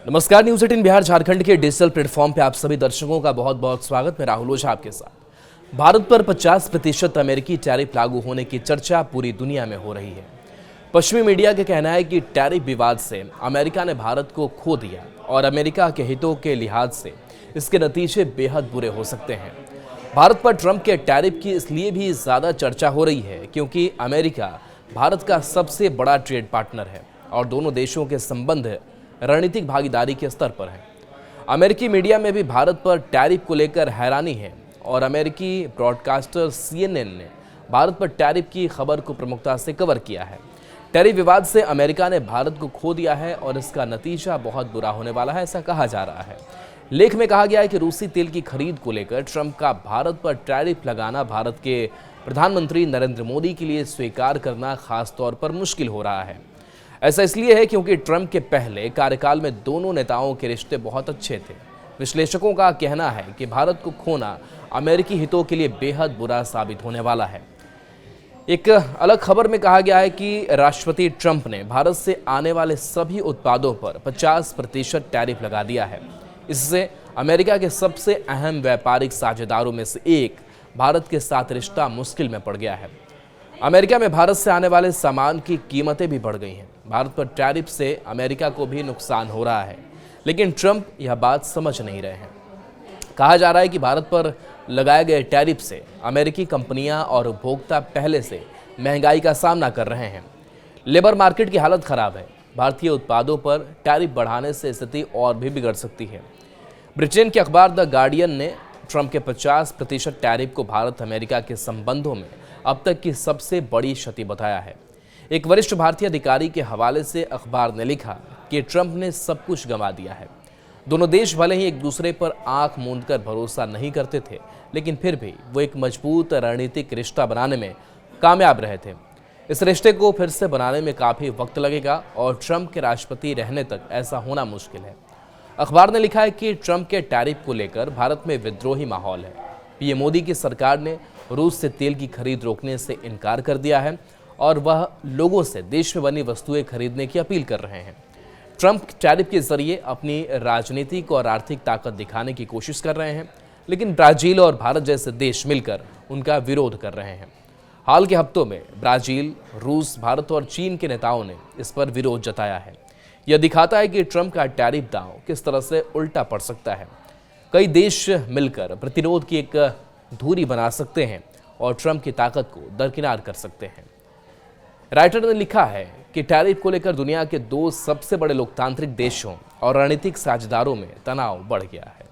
नमस्कार, न्यूज़ 18 बिहार झारखंड के digital platform पे आप सभी दर्शकों का बहुत बहुत स्वागत। मैं राहुल ओझा आपके साथ। भारत पर 50% अमेरिकी टैरिफ लागू होने की चर्चा पूरी दुनिया में हो रही है। पश्चिमी मीडिया का कहना है कि टैरिफ विवाद से अमेरिका ने भारत को खो दिया और अमेरिका के हितों के लिहाज से इसके नतीजे बेहद बुरे हो सकते हैं। भारत पर ट्रंप के टैरिफ की इसलिए भी ज़्यादा चर्चा हो रही है क्योंकि अमेरिका भारत का सबसे बड़ा ट्रेड पार्टनर है और दोनों देशों के संबंध रणनीतिक भागीदारी के स्तर पर है। अमेरिकी मीडिया में भी भारत पर टैरिफ को लेकर हैरानी है और अमेरिकी ब्रॉडकास्टर CNN ने भारत पर टैरिफ की खबर को प्रमुखता से कवर किया है। टैरिफ विवाद से अमेरिका ने भारत को खो दिया है और इसका नतीजा बहुत बुरा होने वाला है, ऐसा कहा जा रहा है। लेख में कहा गया है कि रूसी तेल की खरीद को लेकर ट्रंप का भारत पर टैरिफ लगाना भारत के प्रधानमंत्री नरेंद्र मोदी के लिए स्वीकार करना खास तौर पर मुश्किल हो रहा है। ऐसा इसलिए है क्योंकि ट्रंप के पहले कार्यकाल में दोनों नेताओं के रिश्ते बहुत अच्छे थे। विश्लेषकों का कहना है कि भारत को खोना अमेरिकी हितों के लिए बेहद बुरा साबित होने वाला है। एक अलग खबर में कहा गया है कि राष्ट्रपति ट्रंप ने भारत से आने वाले सभी उत्पादों पर 50% टैरिफ लगा दिया है। इससे अमेरिका के सबसे अहम व्यापारिक साझेदारों में से एक भारत के साथ रिश्ता मुश्किल में पड़ गया है। अमेरिका में भारत से आने वाले सामान की कीमतें भी बढ़ गई हैं। भारत पर टैरिफ से अमेरिका को भी नुकसान हो रहा है, लेकिन ट्रंप यह बात समझ नहीं रहे हैं। कहा जा रहा है कि भारत पर लगाए गए टैरिफ से अमेरिकी कंपनियां और उपभोक्ता पहले से महंगाई का सामना कर रहे हैं। लेबर मार्केट की हालत खराब है। भारतीय उत्पादों पर टैरिफ बढ़ाने से स्थिति और भी बिगड़ सकती है। ब्रिटेन के अखबार द गार्डियन ने ट्रंप के 50% टैरिफ को भारत अमेरिका के संबंधों में अब तक की सबसे बड़ी क्षति बताया है। एक वरिष्ठ भारतीय अधिकारी के हवाले से अखबार ने लिखा कि ट्रंप ने सब कुछ गंवा दिया है। दोनों देश भले ही एक दूसरे पर आंख मूंदकर भरोसा नहीं करते थे, लेकिन फिर भी वो एक मजबूत रणनीतिक रिश्ता बनाने में कामयाब रहे थे। इस रिश्ते को फिर से बनाने में काफ़ी वक्त लगेगा और ट्रंप के राष्ट्रपति रहने तक ऐसा होना मुश्किल है। अखबार ने लिखा है कि ट्रंप के टैरिफ को लेकर भारत में विद्रोही माहौल है। पीएम मोदी की सरकार ने रूस से तेल की खरीद रोकने से इनकार कर दिया है और वह लोगों से देश में बनी वस्तुएं खरीदने की अपील कर रहे हैं। ट्रंप टैरिफ के जरिए अपनी राजनीतिक और आर्थिक ताकत दिखाने की कोशिश कर रहे हैं, लेकिन ब्राजील और भारत जैसे देश मिलकर उनका विरोध कर रहे हैं। हाल के हफ्तों में ब्राजील, रूस, भारत और चीन के नेताओं ने इस पर विरोध जताया है। यह दिखाता है कि ट्रंप का टैरिफ दांव किस तरह से उल्टा पड़ सकता है। कई देश मिलकर प्रतिरोध की एक धुरी बना सकते हैं और ट्रंप की ताकत को दरकिनार कर सकते हैं। राइटर ने लिखा है कि टैरिफ को लेकर दुनिया के दो सबसे बड़े लोकतांत्रिक देशों और रणनीतिक साझेदारों में तनाव बढ़ गया है।